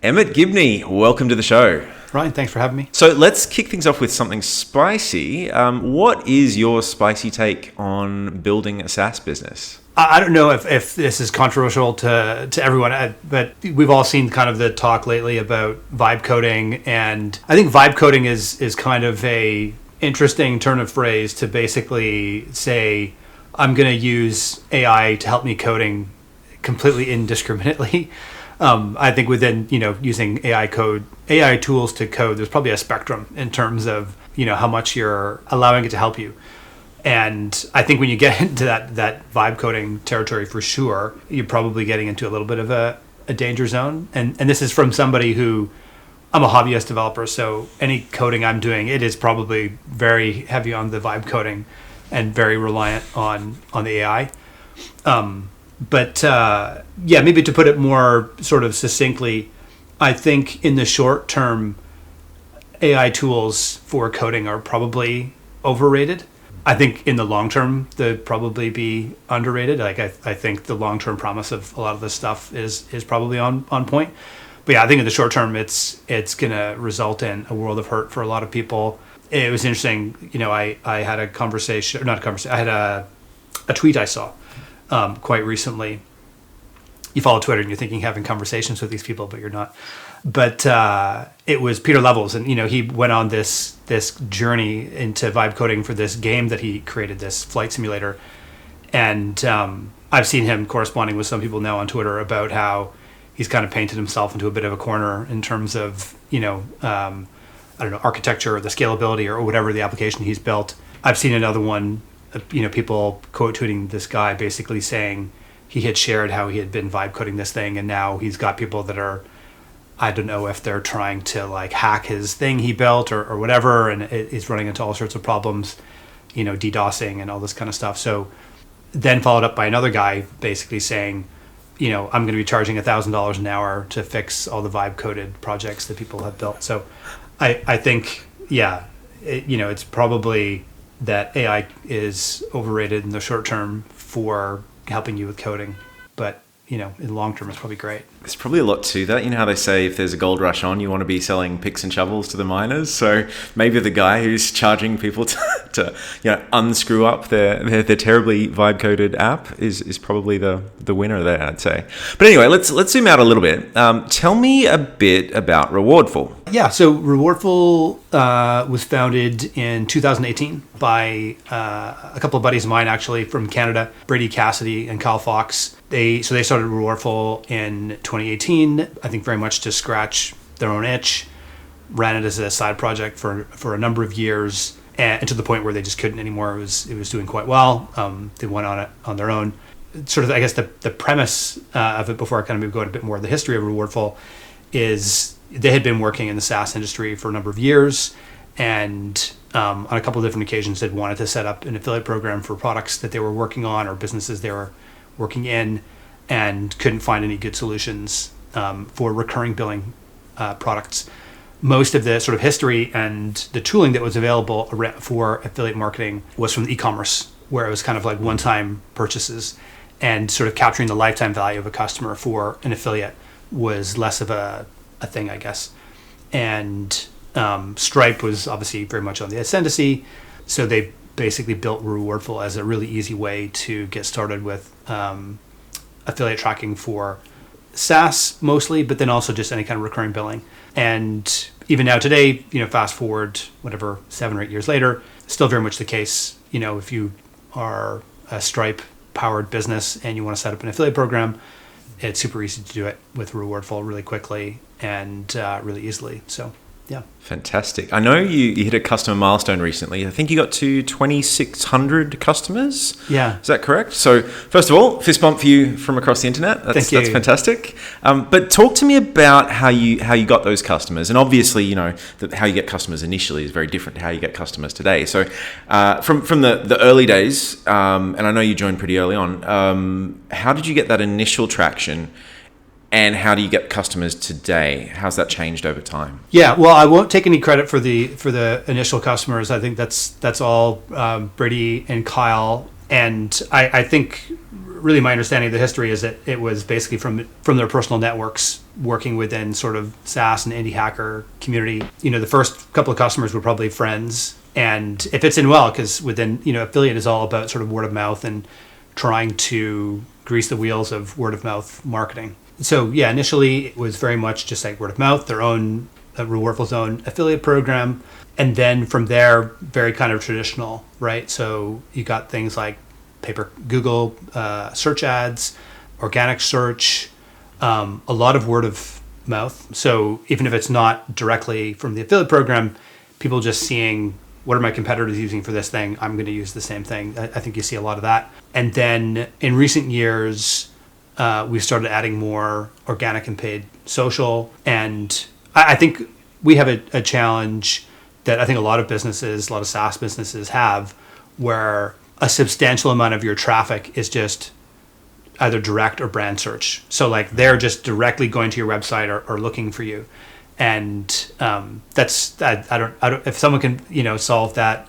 Emmet Gibney, welcome to the show. Ryan, thanks for having me. So let's kick things off with something spicy. What is your spicy take on building a SaaS business? I don't know if this is controversial to everyone, but we've all seen kind of the talk lately about vibe coding, and I think vibe coding is kind of a interesting turn of phrase to basically say, I'm going to use AI to help me coding completely indiscriminately. I think within, using AI tools to code, there's probably a spectrum in terms of, how much you're allowing it to help you. And I think when you get into that vibe coding territory, for sure, you're probably getting into a little bit of a danger zone. And this is from somebody who, I'm a hobbyist developer, so any coding I'm doing, it is probably very heavy on the vibe coding and very reliant on the AI. But maybe to put it more sort of succinctly, I think in the short term, AI tools for coding are probably overrated. I think in the long term, they'd probably be underrated. Like I think the long term promise of a lot of this stuff is probably on point. But yeah, I think in the short term, it's going to result in a world of hurt for a lot of people. It was interesting. I had a conversation, or not a conversation. I had a tweet I saw quite recently. You follow Twitter and you're thinking having conversations with these people, but you're not. But it was Peter Levels, and he went on this journey into vibe coding for this game that he created, this flight simulator. And I've seen him corresponding with some people now on Twitter about how he's kind of painted himself into a bit of a corner in terms of architecture or the scalability or whatever the application he's built. I've seen another one, people quote tweeting this guy basically saying he had shared how he had been vibe coding this thing, and now he's got people that are, I don't know if they're trying to like hack his thing he built or whatever, and it's running into all sorts of problems, DDoSing and all this kind of stuff. So then followed up by another guy basically saying, I'm going to be charging $1,000 an hour to fix all the vibe coded projects that people have built. So I think, it's probably that AI is overrated in the short term for helping you with coding, but in the long term, it's probably great. There's probably a lot to that. You know how they say if there's a gold rush on, you want to be selling picks and shovels to the miners. So maybe the guy who's charging people to unscrew up their terribly vibe coded app is probably the winner there, I'd say. But anyway, let's zoom out a little bit. Tell me a bit about Rewardful. Yeah, so Rewardful was founded in 2018 by a couple of buddies of mine, actually, from Canada, Brady Cassidy and Kyle Fox. They started Rewardful in 2018, I think very much to scratch their own itch, ran it as a side project for a number of years, and to the point where they just couldn't anymore. It was doing quite well. They went on it on their own. Sort of, I guess, the premise of it, before I kind of go into a bit more of the history of Rewardful, is they had been working in the SaaS industry for a number of years, and on a couple of different occasions they'd wanted to set up an affiliate program for products that they were working on or businesses they were working in, and couldn't find any good solutions for recurring billing products. Most of the sort of history and the tooling that was available for affiliate marketing was from e-commerce, where it was kind of like one-time purchases, and sort of capturing the lifetime value of a customer for an affiliate was less of a thing, I guess. And Stripe was obviously very much on the ascendancy, so they basically built Rewardful as a really easy way to get started with affiliate tracking for SaaS mostly, but then also just any kind of recurring billing. And even now today, fast forward, 7 or 8 years later, still very much the case. If you are a Stripe powered business and you want to set up an affiliate program, it's super easy to do it with Rewardful really quickly and really easily. So yeah. Fantastic. I know you hit a customer milestone recently. I think you got to 2,600 customers. Yeah. Is that correct? So first of all, fist bump for you from across the internet. Thank you. That's fantastic. But talk to me about how you got those customers. And obviously, how you get customers initially is very different to how you get customers today. So from the early days, and I know you joined pretty early on, how did you get that initial traction? And how do you get customers today? How's that changed over time? Yeah, well, I won't take any credit for the initial customers. I think that's all Brady and Kyle And I think really my understanding of the history is that it was basically from their personal networks working within sort of SaaS and indie hacker community. The first couple of customers were probably friends, and it fits in well because within, affiliate is all about sort of word of mouth and trying to grease the wheels of word of mouth marketing. So yeah, initially it was very much just like word of mouth, their own Rewardful's own affiliate program. And then from there, very kind of traditional, right? So you got things like Google search ads, organic search, a lot of word of mouth. So even if it's not directly from the affiliate program, people just seeing what are my competitors using for this thing, I'm going to use the same thing. I think you see a lot of that. And then in recent years, we've started adding more organic and paid social. And I think we have a challenge that I think a lot of SaaS businesses have, where a substantial amount of your traffic is just either direct or brand search. So like they're just directly going to your website or looking for you. And that's, I don't, if someone can, solve that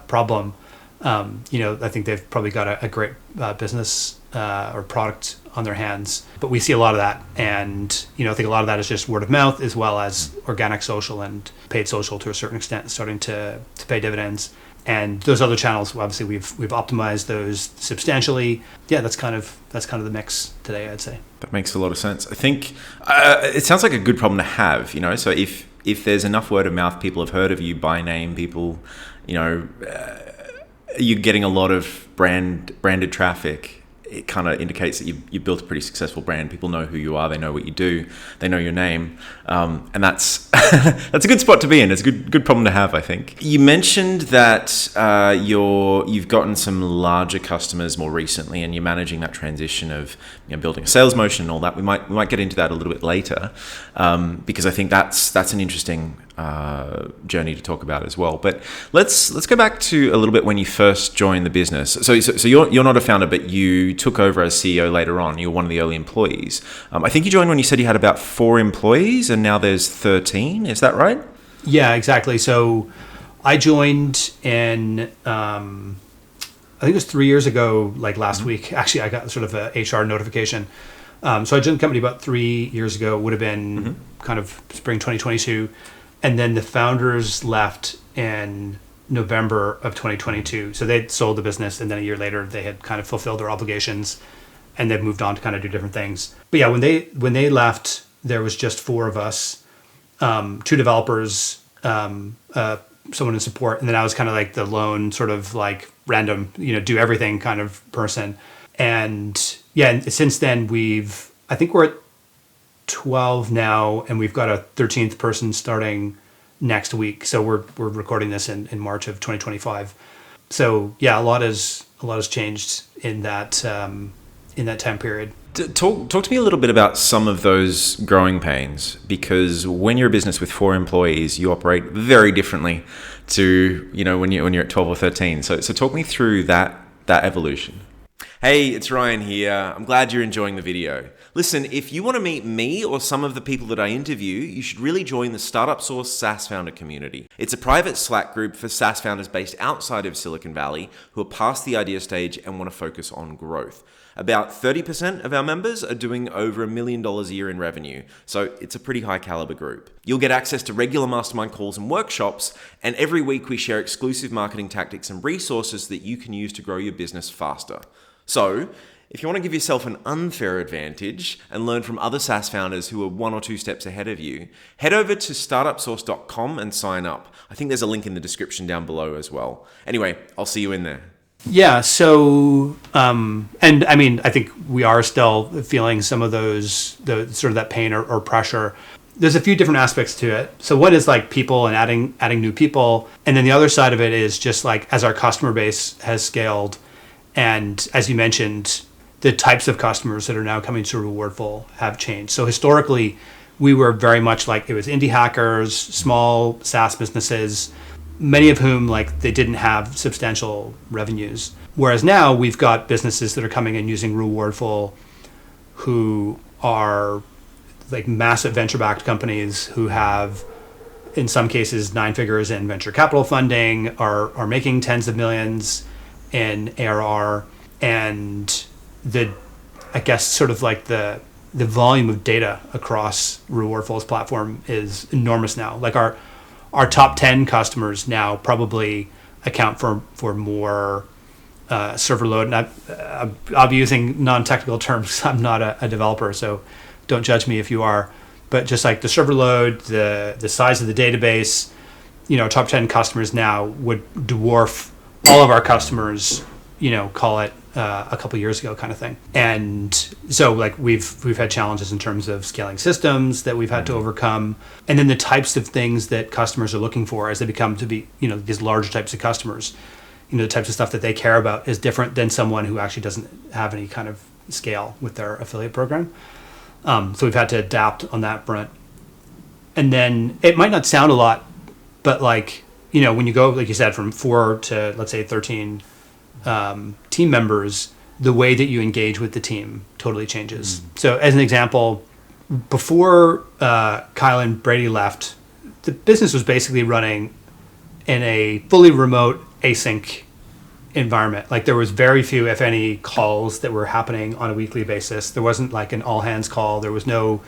problem, I think they've probably got a great business or product on their hands. But we see a lot of that. And, I think a lot of that is just word of mouth, as well as organic social and paid social to a certain extent starting to pay dividends. And those other channels, obviously, we've optimized those substantially. Yeah, that's kind of the mix today, I'd say. That makes a lot of sense. I think it sounds like a good problem to have. So if there's enough word of mouth, people have heard of you by name. People, you're getting a lot of branded traffic. It kind of indicates that you built a pretty successful brand. People know who you are. They know what you do. They know your name, and that's that's a good spot to be in. It's a good problem to have, I think. You mentioned that you've gotten some larger customers more recently, and you're managing that transition of building a sales motion and all that. We might get into that a little bit later, because I think that's an interesting journey to talk about as well. But let's go back to a little bit when you first joined the business. So you're not a founder, but you took over as CEO later on. You were one of the early employees. I think you joined when you said you had about 4 employees, and now there's 13. Is that right? Yeah, exactly. So I joined in, I think it was 3 years ago, like last week. Actually, I got sort of a HR notification. So I joined the company about 3 years ago. It would have been kind of spring 2022. And then the founders left in November of 2022. So they'd sold the business, and then a year later they had kind of fulfilled their obligations, and they've moved on to kind of do different things. But yeah, when they left, there was just 4 of us, 2 developers, someone in support, and then I was kind of like the lone sort of like random, do everything kind of person. And yeah, and since then I think we're at 12 now, and we've got a 13th person starting next week. So we're recording this in March of 2025. So yeah, a lot has changed in that time period. Talk to me a little bit about some of those growing pains, because when you're a business with 4 employees, you operate very differently to when you're at 12 or 13. So talk me through that evolution. Hey, it's Ryan here. I'm glad you're enjoying the video. Listen, if you want to meet me or some of the people that I interview, you should really join the Startup Source SaaS founder community. It's a private Slack group for SaaS founders based outside of Silicon Valley who are past the idea stage and want to focus on growth. About 30% of our members are doing over $1 million a year in revenue, so it's a pretty high caliber group. You'll get access to regular mastermind calls and workshops, and every week we share exclusive marketing tactics and resources that you can use to grow your business faster. So, if you want to give yourself an unfair advantage and learn from other SaaS founders who are 1 or 2 steps ahead of you, head over to startupsource.com and sign up. I think there's a link in the description down below as well. Anyway, I'll see you in there. Yeah, so, and I mean, I think we are still feeling some of the sort of that pain or pressure. There's a few different aspects to it. So one is like people and adding new people. And then the other side of it is just like as our customer base has scaled, and as you mentioned, the types of customers that are now coming to Rewardful have changed. So historically, we were very much like it was indie hackers, small SaaS businesses, many of whom like they didn't have substantial revenues. Whereas now we've got businesses that are coming and using Rewardful who are like massive venture-backed companies who have, in some cases, 9 figures in venture capital funding, are making tens of millions in ARR, and I guess sort of like the volume of data across Rewardful's platform is enormous now. Like our top 10 customers now probably account for more server load. And I'll be using non-technical terms. I'm not a developer, so don't judge me if you are. But just like the server load, the size of the database, top 10 customers now would dwarf all of our customers, call it a couple years ago kind of thing. And so like we've had challenges in terms of scaling systems that we've had to overcome. And then the types of things that customers are looking for as they become to be, these larger types of customers, the types of stuff that they care about is different than someone who actually doesn't have any kind of scale with their affiliate program. So we've had to adapt on that front. And then it might not sound a lot, but like, when you go, like you said, from 4 to let's say 13 team members, the way that you engage with the team totally changes. So as an example, before Kyle and Brady left, the business was basically running in a fully remote async environment. Like there was very few, if any, calls that were happening on a weekly basis. There wasn't like an all hands call. There was no,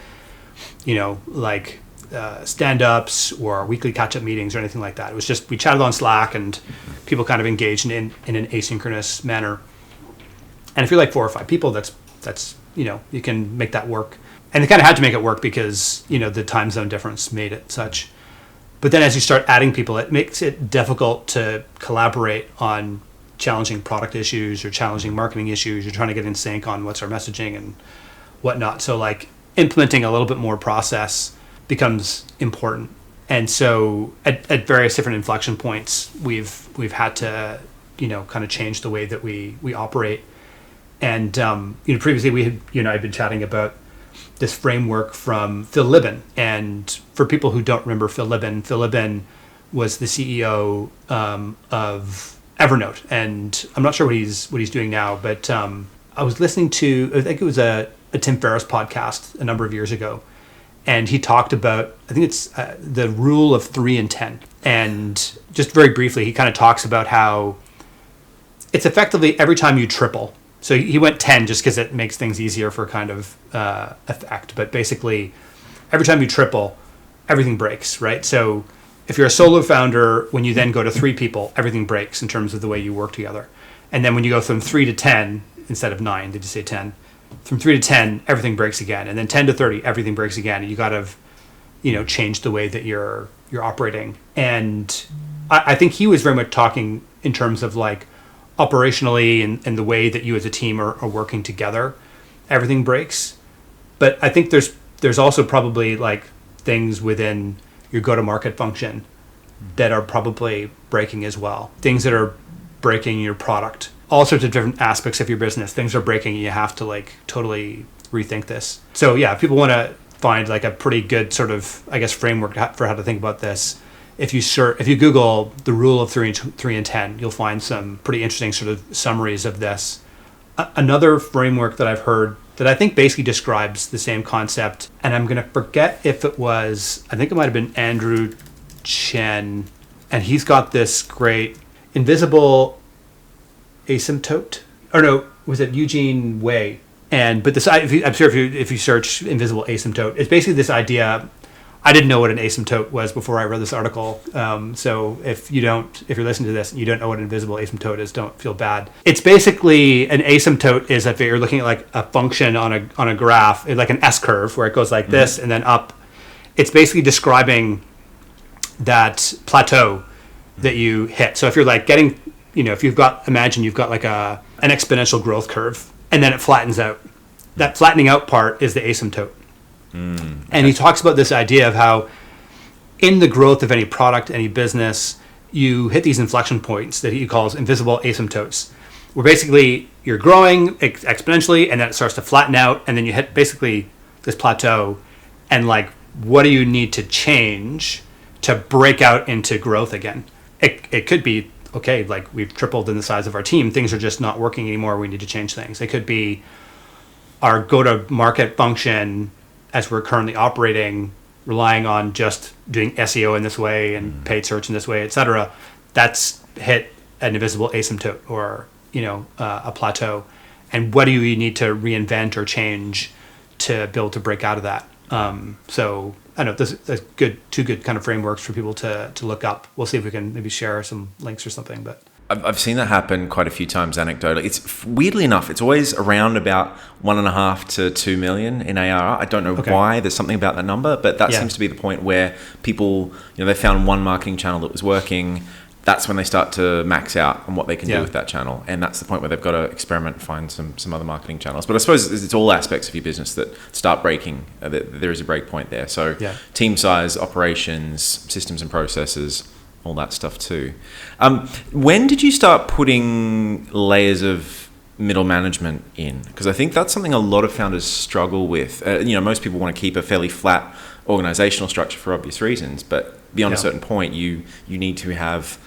stand-ups or weekly catch-up meetings or anything like that. It was just, we chatted on Slack and people kind of engaged in an asynchronous manner. And if you're like 4 or 5 people, that's you can make that work. And they kind of had to make it work because, the time zone difference made it such. But then as you start adding people, it makes it difficult to collaborate on challenging product issues or challenging marketing issues. You're trying to get in sync on what's our messaging and whatnot. So like implementing a little bit more process becomes important. And so at various different inflection points, we've had to, kind of change the way that we operate. And, previously you and I had been chatting about this framework from Phil Libin. And for people who don't remember Phil Libin was the CEO of Evernote. And I'm not sure what he's doing now, but I was listening to, I think it was a Tim Ferriss podcast a number of years ago. And he talked about, I think it's the rule of 3 and 10. And just very briefly, he kind of talks about how it's effectively every time you triple. So he went 10 just because it makes things easier for kind of effect. But basically, every time you triple, everything breaks, right? So if you're a solo founder, when you then go to 3 people, everything breaks in terms of the way you work together. And then when you go from 3 to 10, instead of 9, did you say 10? From 3 to 10, everything breaks again. And then 10 to 30, everything breaks again. And you got to, change the way that you're operating. And I think he was very much talking in terms of like operationally and the way that you as a team are working together, everything breaks. But I think there's also probably like things within your go-to-market function that are probably breaking as well. Things that are breaking your product. All sorts of different aspects of your business. Things are breaking and you have to like totally rethink this. So yeah, if people want to find like a pretty good sort of, I guess, framework for how to think about this, if you Google the rule of 3 and 10, you'll find some pretty interesting sort of summaries of this. Another framework that I've heard that I think basically describes the same concept, and I'm going to forget if it was, I think it might have been Andrew Chen, and he's got this great invisible asymptote, or no, was it Eugene Wei? But this, I'm sure if you search invisible asymptote, it's basically this idea. I didn't know what an asymptote was before I read this article. So if you're listening to this and you don't know what an invisible asymptote is, don't feel bad. It's basically an asymptote is if you're looking at like a function on a graph, like an S curve where it goes like this and then up. It's basically describing that plateau that you hit. So if you're like getting, imagine you've got like an exponential growth curve and then it flattens out. That flattening out part is the asymptote. And he talks about this idea of how in the growth of any product, any business, you hit these inflection points that he calls invisible asymptotes, where basically you're growing exponentially and then it starts to flatten out and then you hit basically this plateau and like, what do you need to change to break out into growth again? It could be, okay, like we've tripled in the size of our team. Things are just not working anymore. We need to change things. It could be our go-to-market function as we're currently operating, relying on just doing SEO in this way and paid search in this way, et cetera. That's hit an invisible asymptote or a plateau, and what do you need to reinvent or change to be able to break out of that. So I don't know, there's two good kind of frameworks for people to look up. We'll see if we can maybe share some links or something. But I've seen that happen quite a few times anecdotally. It's weirdly enough, it's always around about 1.5 to 2 million in ARR. I don't know why. There's something about that number, but that seems to be the point where people, they found one marketing channel that was working. That's when they start to max out on what they can do with that channel. And that's the point where they've got to experiment and find some other marketing channels. But I suppose it's all aspects of your business that start breaking. There is a break point there. So team size, operations, systems and processes, all that stuff too. When did you start putting layers of middle management in? Because I think that's something a lot of founders struggle with. Most people want to keep a fairly flat organizational structure for obvious reasons, but beyond a certain point, you need to have,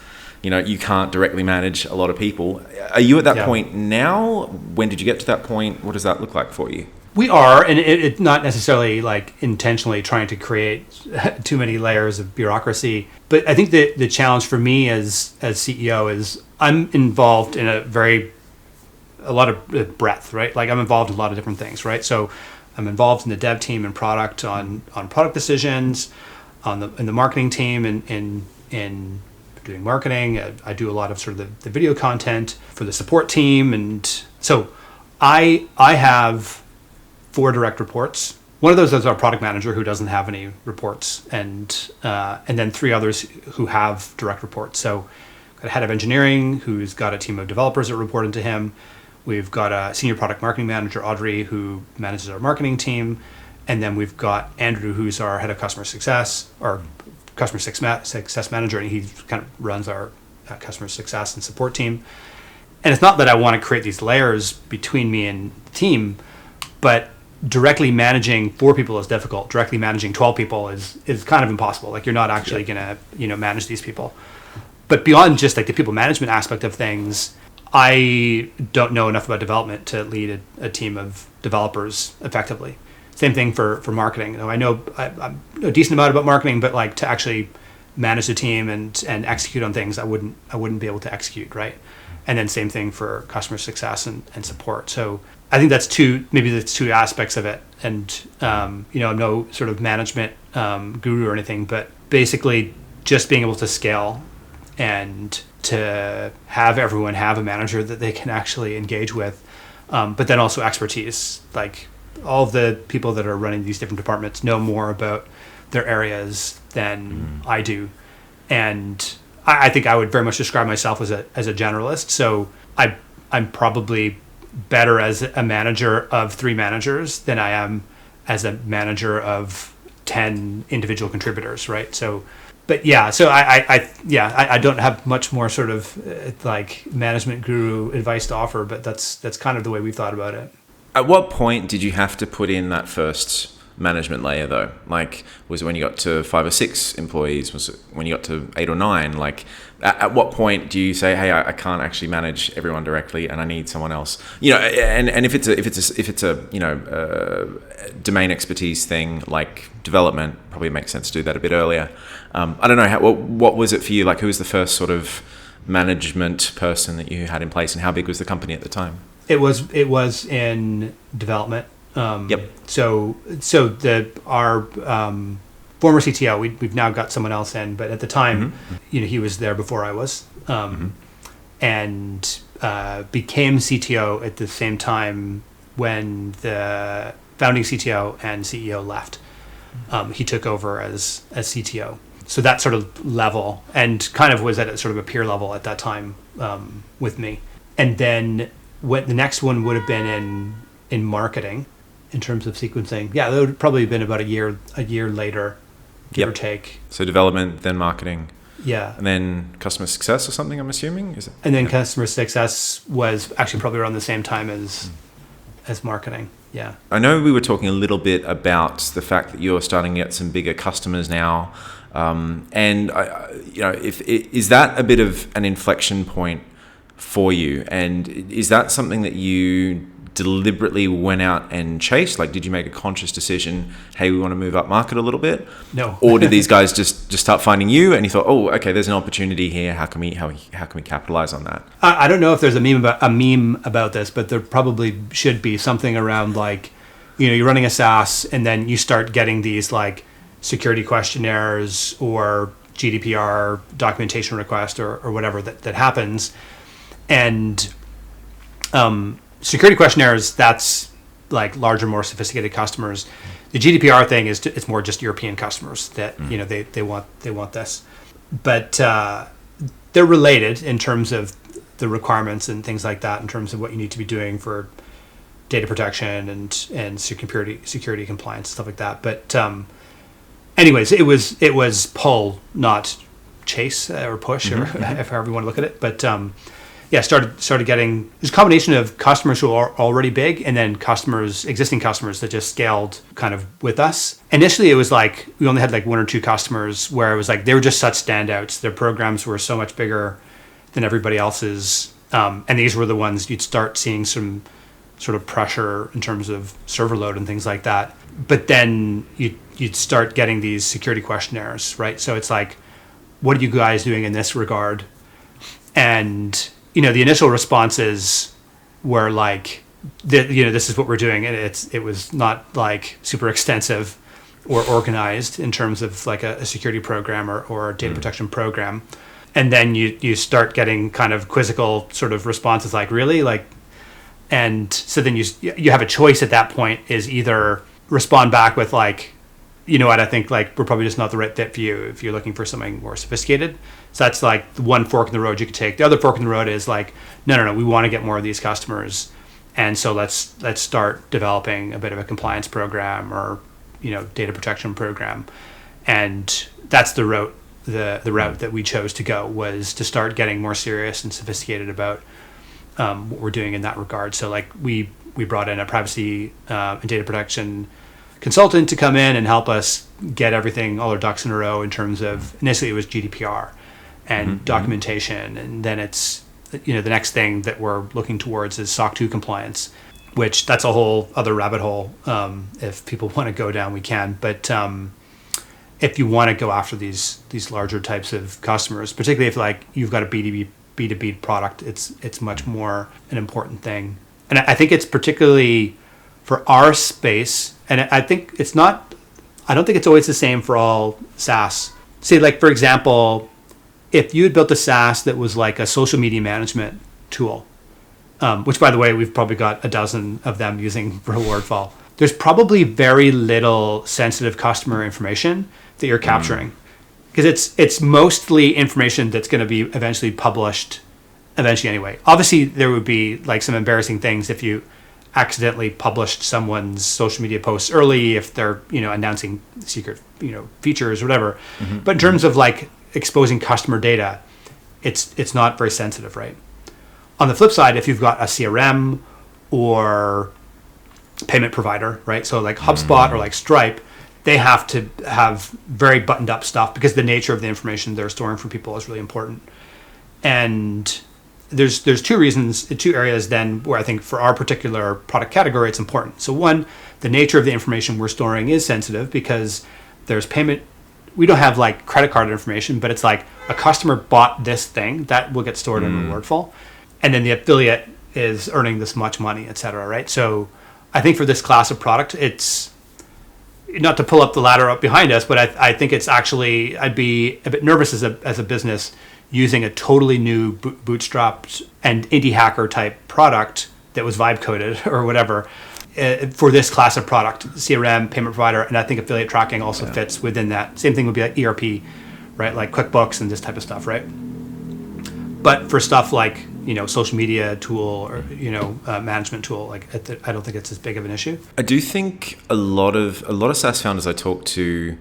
you can't directly manage a lot of people. Are you at that point now? When did you get to that point? What does that look like for you? We are, and it's not necessarily like intentionally trying to create too many layers of bureaucracy. But I think the challenge for me as CEO is I'm involved in a lot of breadth, right? Like I'm involved in a lot of different things, right? So I'm involved in the dev team and product on product decisions, in the marketing team and in doing marketing. I do a lot of sort of the video content for the support team, and so I have 4 direct reports. One of those is our product manager, who doesn't have any reports, and then 3 others who have direct reports. So got a head of engineering who's got a team of developers that report into him. We've got a senior product marketing manager, Audrey, who manages our marketing team. And then we've got Andrew, who's our head of customer success, or customer success manager, and he kind of runs our customer success and support team. And it's not that I want to create these layers between me and the team, but directly managing 4 people is difficult. Directly managing 12 people is kind of impossible. Like you're not actually going to manage these people. But beyond just like the people management aspect of things, I don't know enough about development to lead a team of developers effectively. Same thing for marketing. I know a decent amount about marketing, but like to actually manage the team and execute on things, I wouldn't be able to execute, right? And then same thing for customer success and support. So I think that's two aspects of it. And I'm no sort of management guru or anything, but basically just being able to scale and to have everyone have a manager that they can actually engage with, but then also expertise. Like all of the people that are running these different departments know more about their areas than I do. And I think I would very much describe myself as a generalist. So I'm probably better as a manager of 3 managers than I am as a manager of 10 individual contributors, right? So, but yeah, so I don't have much more sort of like management guru advice to offer, but that's kind of the way we've thought about it. At what point did you have to put in that first management layer though? Like, was it when you got to 5 or 6 employees? Was it when you got to 8 or 9? Like, at what point do you say, hey, I can't actually manage everyone directly and I need someone else? And if it's a domain expertise thing like development, probably makes sense to do that a bit earlier. I don't know, what was it for you? Like, who was the first sort of management person that you had in place, and how big was the company at the time? It was in development. So our former CTO, we've now got someone else in, but at the time, he was there before I was, and became CTO at the same time when the founding CTO and CEO left. He took over as CTO. So that sort of level, and kind of was at a sort of a peer level at that time with me. And then what the next one would have been in marketing in terms of sequencing. Yeah, that would have probably been about a year later, give or take. So development, then marketing. Yeah. And then customer success or something, I'm assuming? Is it? And then customer success was actually probably around the same time as marketing. Yeah. I know we were talking a little bit about the fact that you're starting to get some bigger customers now. And is that a bit of an inflection point for you? And is that something that you deliberately went out and chased? Like, did you make a conscious decision, hey, we want to move up market a little bit? No. Or did these guys just start finding you and you thought, oh, okay, there's an opportunity here. How can we capitalize on that? I don't know if there's a meme about this, but there probably should be something around like, you're running a SaaS and then you start getting these like security questionnaires or GDPR documentation request or whatever that happens. And security questionnaires, that's like larger, more sophisticated customers. The GDPR thing it's more just European customers that they want this, but they're related in terms of the requirements and things like that, in terms of what you need to be doing for data protection and security compliance, stuff like that. But anyways, it was pull, not chase or push, or however you want to look at it. But started getting this combination of customers who are already big and then existing customers that just scaled kind of with us. Initially, it was like we only had like one or two customers where it was like they were just such standouts. Their programs were so much bigger than everybody else's, and these were the ones you'd start seeing some sort of pressure in terms of server load and things like that. But then you'd start getting these security questionnaires, right? So it's like, what are you guys doing in this regard? And the initial responses were like, this is what we're doing, and it was not like super extensive or organized in terms of like a security program or a data protection program. And then you start getting kind of quizzical sort of responses like, really? Like, and so then you have a choice at that point, is either respond back with like, what, I think like we're probably just not the right fit for you if you're looking for something more sophisticated. So that's like the one fork in the road you could take. The other fork in the road is like, no, we want to get more of these customers, and so let's start developing a bit of a compliance program or data protection program. And that's the route that we chose to go, was to start getting more serious and sophisticated about what we're doing in that regard. So like we brought in a privacy and data protection consultant to come in and help us get everything, all our ducks in a row, in terms of, initially it was GDPR and documentation, and then it's the next thing that we're looking towards is SOC 2 compliance, which that's a whole other rabbit hole. If people want to go down, we can, but if you want to go after these larger types of customers, particularly if like you've got a B2B product, it's much more an important thing. And I think it's particularly for our space, and I think I don't think it's always the same for all SaaS. Say, like, for example, if you had built a SaaS that was like a social media management tool, which, by the way, we've probably got a dozen of them using Rewardful, there's probably very little sensitive customer information that you're capturing, because it's mostly information that's going to be eventually published anyway. Obviously, there would be like some embarrassing things if you accidentally published someone's social media posts early, if they're announcing secret features or whatever. But in terms of like exposing customer data, it's not very sensitive, right? On the flip side, if you've got a CRM or payment provider, right? So like HubSpot or like Stripe, they have to have very buttoned up stuff because the nature of the information they're storing for people is really important. And there's two areas then where I think for our particular product category, it's important. So one, the nature of the information we're storing is sensitive because there's payment. We don't have like credit card information, but it's like a customer bought this thing that will get stored in Rewardful. And then the affiliate is earning this much money, et cetera, right? So I think for this class of product, it's not to pull up the ladder up behind us, but I think it's actually, I'd be a bit nervous as a business using a totally new bootstrapped and indie hacker type product that was vibe coded or whatever for this class of product, CRM, payment provider, and I think affiliate tracking also fits within that. Same thing would be like ERP, right? Like QuickBooks and this type of stuff, right? But for stuff like, social media tool or, management tool, like I don't think it's as big of an issue. I do think a lot of SaaS founders I talk to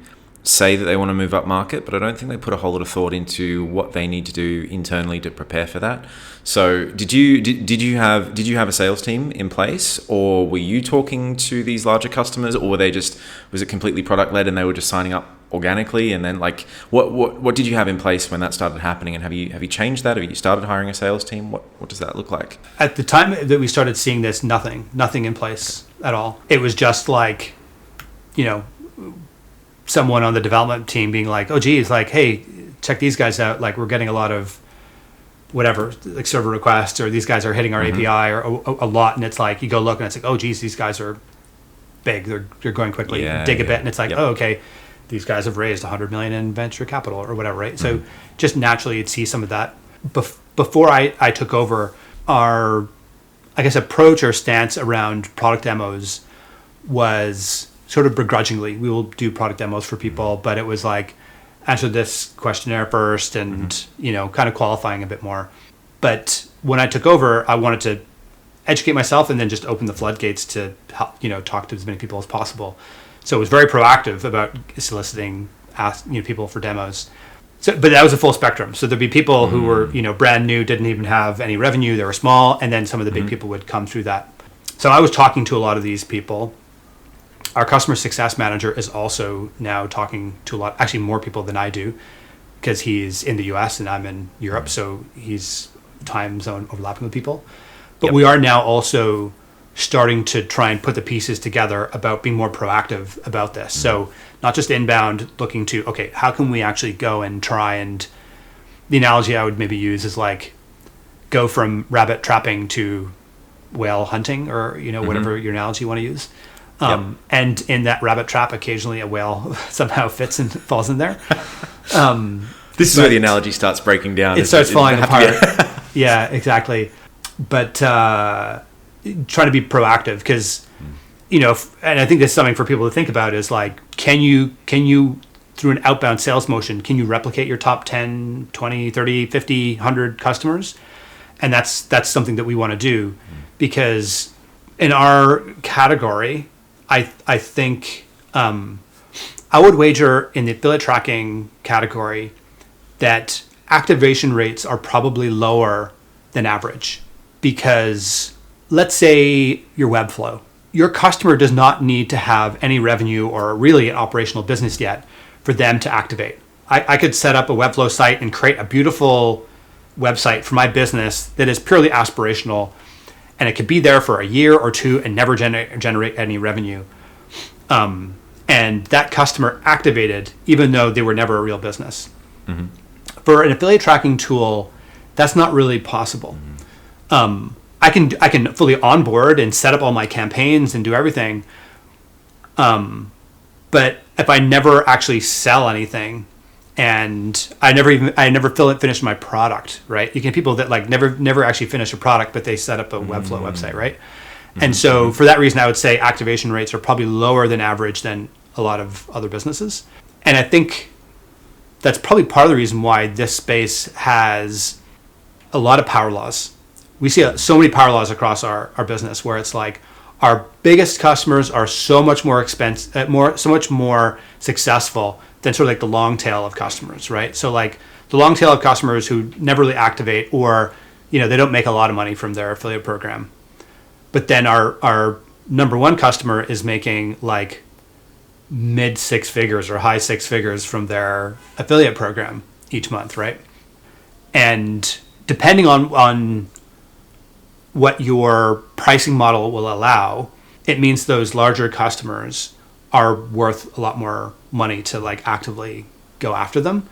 say that they want to move up market, but I don't think they put a whole lot of thought into what they need to do internally to prepare for that. So did you have a sales team in place, or were you talking to these larger customers, or was it completely product led and they were just signing up organically? And then like what did you have in place when that started happening, and have you changed that? Have you started hiring a sales team? What does that look like? At the time that we started seeing this, nothing in place at all. It was just like, someone on the development team being like, oh geez, like, hey, check these guys out, like we're getting a lot of whatever, like server requests, or these guys are hitting our API or a lot, and it's like you go look and it's like, oh geez, these guys are big, they're going quickly. Dig a bit and it's like, oh okay, these guys have raised 100 million in venture capital or whatever, right? So just naturally you'd see some of that. Before I took over, our, I guess, approach or stance around product demos was sort of begrudgingly. We will do product demos for people, but it was like, answer this questionnaire first and, kind of qualifying a bit more. But when I took over, I wanted to educate myself and then just open the floodgates to help, talk to as many people as possible. So it was very proactive about soliciting people for demos. So, but that was a full spectrum. So there'd be people who were, brand new, didn't even have any revenue, they were small, and then some of the big people would come through that. So I was talking to a lot of these people. Our customer success manager is also now talking to actually more people than I do, because he's in the US and I'm in Europe, so he's time zone overlapping with people. But we are now also starting to try and put the pieces together about being more proactive about this. So not just inbound, looking to, okay, how can we actually go and try and, the analogy I would maybe use is like, go from rabbit trapping to whale hunting, or, whatever your analogy you want to use. And in that rabbit trap, occasionally a whale somehow fits and falls in there. This is where the analogy starts breaking down. It starts falling apart. Yeah, exactly. But trying to be proactive, because, and I think this is something for people to think about, is like, can you through an outbound sales motion, can you replicate your top 10, 20, 30, 50, 100 customers? And that's something that we want to do, because in our category, I think I would wager in the affiliate tracking category that activation rates are probably lower than average, because let's say your Webflow, your customer does not need to have any revenue or really an operational business yet for them to activate. I could set up a Webflow site and create a beautiful website for my business that is purely aspirational, and it could be there for a year or two and never generate any revenue. And that customer activated even though they were never a real business. For an affiliate tracking tool, that's not really possible. I can fully onboard and set up all my campaigns and do everything. But if I never actually sell anything, and I never finish my product, right? You can people that like never actually finish a product, but they set up a Webflow website, right? And so for that reason, I would say activation rates are probably lower than average than a lot of other businesses. And I think that's probably part of the reason why this space has a lot of power laws. We see so many power laws across our business, where it's like our biggest customers are so much more so much more successful than sort of like the long tail of customers, right? So like the long tail of customers who never really activate, or they don't make a lot of money from their affiliate program. But then our number one customer is making like mid 6 figures or high 6 figures from their affiliate program each month, right? And depending on what your pricing model will allow, it means those larger customers are worth a lot more money to like actively go after them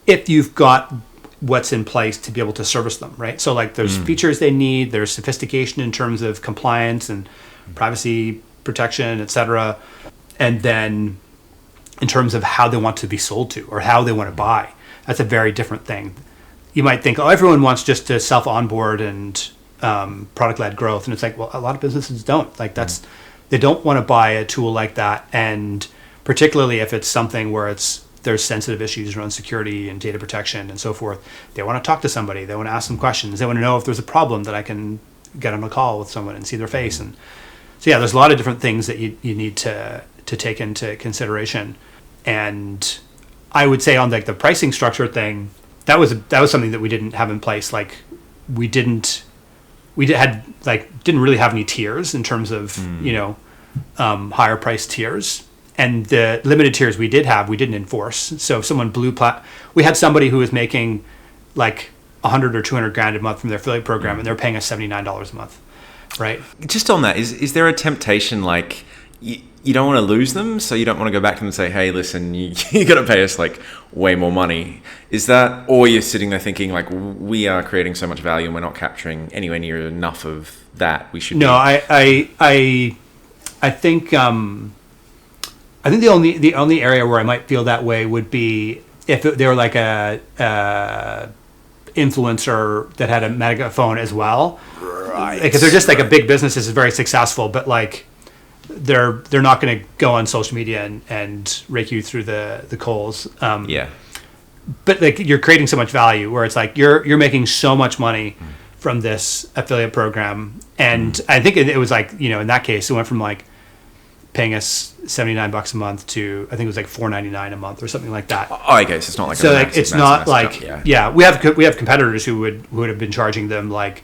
if you've got what's in place to be able to service them, right? So like there's features they need, there's sophistication in terms of compliance and privacy protection, et cetera. And then in terms of how they want to be sold to or how they want to buy, that's a very different thing. You might think, oh, everyone wants just to self-onboard and product-led growth. And it's like, well, a lot of businesses don't. Like they don't want to buy a tool like that. And particularly if it's something where there's sensitive issues around security and data protection and so forth. They want to talk to somebody. They want to ask some questions. They want to know if there's a problem that I can get on a call with someone and see their face. And so, yeah, there's a lot of different things that you need to take into consideration. And I would say on like the pricing structure thing, that was something that we didn't have in place. Like didn't really have any tiers in terms of higher price tiers, and the limited tiers we didn't enforce. So if someone we had somebody who was making like 100 or 200 grand a month from their affiliate program, and they're paying us $79 a month, right? Just on that, is there a temptation, like you don't want to lose them, so you don't want to go back to them and say, hey, listen, you got to pay us like way more money? Is that, or you're sitting there thinking like, we are creating so much value and we're not capturing anywhere near enough of that? We should. No, I think the only area where I might feel that way would be if they were like a influencer that had a megaphone as well, right? Because they're just like a big business is very successful, but like they're not going to go on social media and rake you through the coals. But like you're creating so much value where it's like you're making so much money from this affiliate program, and I think it was like in that case it went from like paying us $79 a month to I think it was like $4.99 a month or something like that. Oh, I guess it's not like so a like massive, it's not like jump, we have competitors who would have been charging them like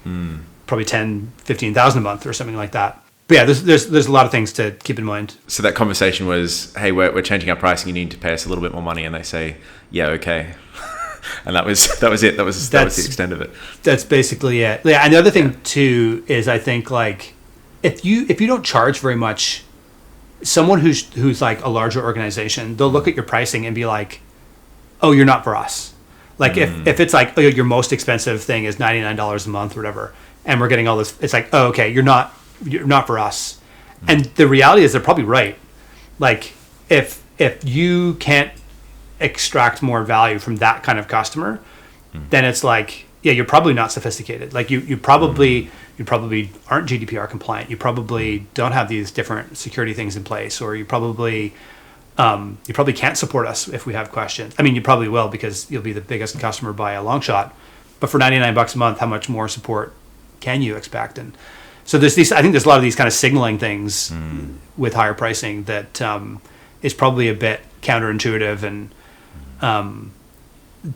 probably $10,000-$15,000 a month or something like that. But yeah, there's a lot of things to keep in mind. So that conversation was, hey, we're changing our pricing. You need to pay us a little bit more money, and they say, yeah, okay. And that was it. That was the extent of it. That's basically it. Yeah, and the other thing too is I think like if you don't charge very much, someone who's like a larger organization, they'll look at your pricing and be like, oh, you're not for us. Like if it's like, oh, your most expensive thing is $99 a month or whatever, and we're getting all this, it's like, oh, okay, you're not for us. And the reality is they're probably right. Like if you can't extract more value from that kind of customer, then it's like, yeah, you're probably not sophisticated. Like you probably aren't GDPR compliant. You probably don't have these different security things in place, or you probably can't support us if we have questions. I mean, you probably will because you'll be the biggest customer by a long shot. But for $99 a month, how much more support can you expect? And so I think there's a lot of these kind of signaling things with higher pricing that is probably a bit counterintuitive, and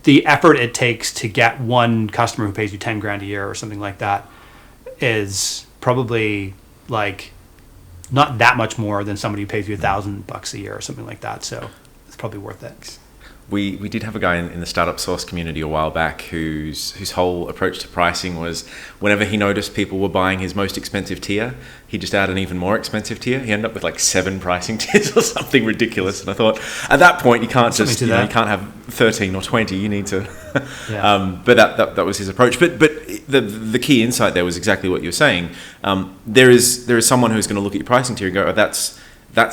the effort it takes to get one customer who pays you 10 grand a year or something like that is probably like not that much more than somebody who pays you $1,000 a year or something like that. So it's probably worth it. We did have a guy in the startup source community a while back whose whole approach to pricing was whenever he noticed people were buying his most expensive tier, he just added an even more expensive tier. He ended up with like 7 pricing tiers or something ridiculous. And I thought at that point you can't just you can't have 13 or 20. You need to. But that was his approach. But the key insight there was exactly what you were saying. There is someone who's going to look at your pricing tier and go, oh, that's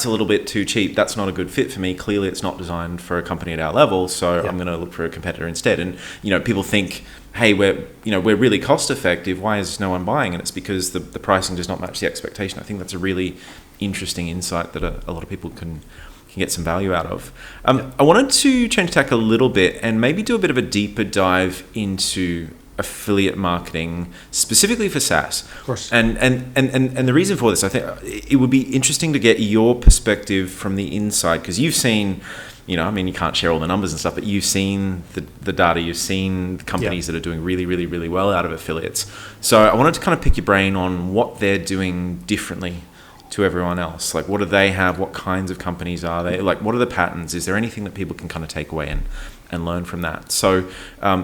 a little bit too cheap. That's not a good fit for me. Clearly, it's not designed for a company at our level. So I'm going to look for a competitor instead. And people think, hey, we're really cost effective. Why is no one buying? And it's because the pricing does not match the expectation. I think that's a really interesting insight that a lot of people can get some value out of. I wanted to change tack a little bit and maybe do a bit of a deeper dive into affiliate marketing specifically for SaaS. Of course. And the reason for this, I think it would be interesting to get your perspective from the inside, because you've seen, you can't share all the numbers and stuff, but you've seen the data, you've seen the companies that are doing really, really, really well out of affiliates. So I wanted to kind of pick your brain on what they're doing differently to everyone else. Like, what do they have? What kinds of companies are they? Like, what are the patterns? Is there anything that people can kind of take away and learn from that? So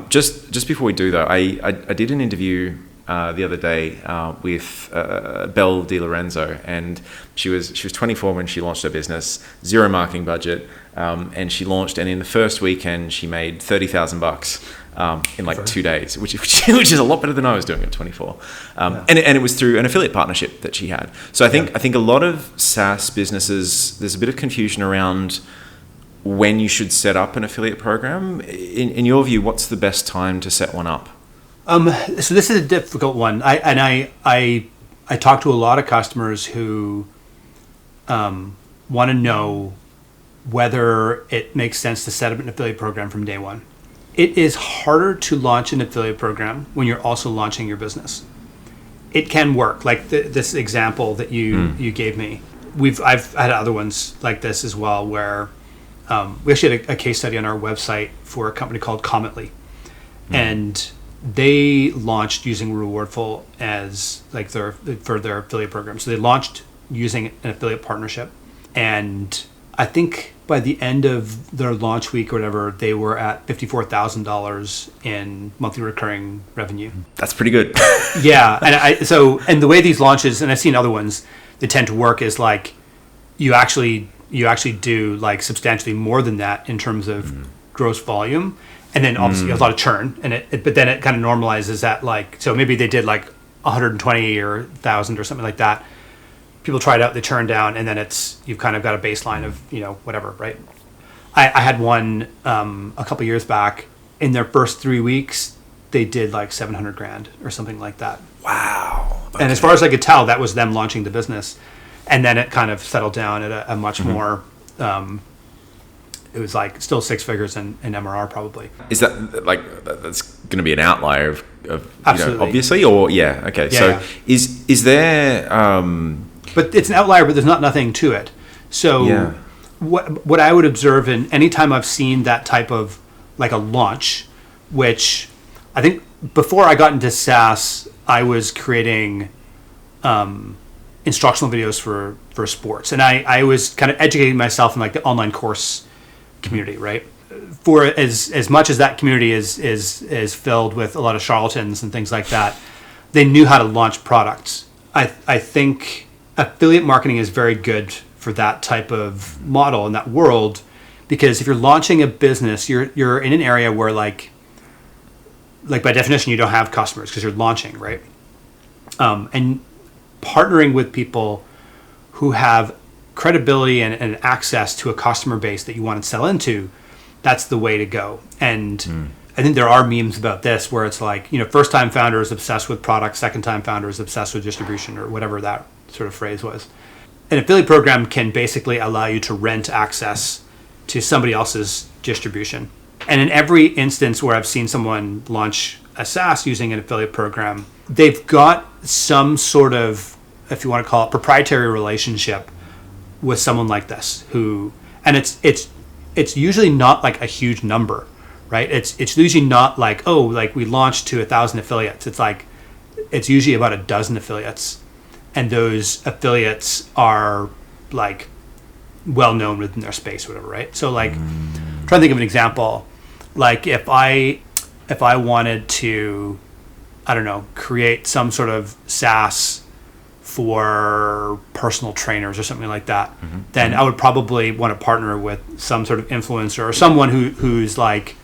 just before we do though, I did an interview the other day with Belle DiLorenzo, and she was 24 when she launched her business, 0 marketing budget, and she launched, and in the first weekend she made $30,000 in like 2 days, which is a lot better than I was doing at 24. And it was through an affiliate partnership that she had. So I think a lot of SaaS businesses, there's a bit of confusion around when you should set up an affiliate program. In your view, what's the best time to set one up? So this is a difficult one. I talk to a lot of customers who want to know whether it makes sense to set up an affiliate program from day one. It is harder to launch an affiliate program when you're also launching your business. It can work, like this example that you gave me. I've had other ones like this as well, where we actually had a case study on our website for a company called Cometly, and they launched using Rewardful as like for their affiliate program. So they launched using an affiliate partnership, and I think by the end of their launch week or whatever, they were at $54,000 in monthly recurring revenue. That's pretty good. Yeah, and the way these launches, and I've seen other ones, they tend to work is like you actually do like substantially more than that in terms of gross volume, and then obviously a lot of churn, and but then it kind of normalizes at like, so maybe they did like 120 or 1,000 or something like that. People try it out, they churn down, and then you've kind of got a baseline of, whatever, right? I had one a couple years back. In their first 3 weeks, they did like $700,000 or something like that. Wow. Okay. And as far as I could tell, that was them launching the business. And then it kind of settled down at a much more, it was like still six figures in MRR probably. Is that like, that's going to be an outlier of Absolutely. obviously, or okay. Yeah, So yeah. is there, But it's an outlier, but there's not nothing to it. So what I would observe in any time I've seen that type of like a launch, which I think before I got into SaaS, I was creating instructional videos for sports, and I was kind of educating myself in like the online course community, right? For as much as that community is filled with a lot of charlatans and things like that, they knew how to launch products. I think affiliate marketing is very good for that type of model in that world, because if you're launching a business, you're in an area where like by definition you don't have customers because you're launching, right? And partnering with people who have credibility and access to a customer base that you want to sell into, that's the way to go. And I think there are memes about this where it's like, first time founder is obsessed with product, second time founder is obsessed with distribution, or whatever that sort of phrase was. An affiliate program can basically allow you to rent access to somebody else's distribution. And in every instance where I've seen someone launch a SaaS using an affiliate program, they've got some sort of, if you want to call it, proprietary relationship with someone like this and it's usually not like a huge number, right? It's usually not like, we launched to 1,000 affiliates. It's like, it's usually about a dozen affiliates. And those affiliates are like well known within their space or whatever, right? So like, I'm trying to think of an example. Like if I wanted to, I don't know, create some sort of SaaS for personal trainers or something like that, then I would probably want to partner with some sort of influencer or someone who's like,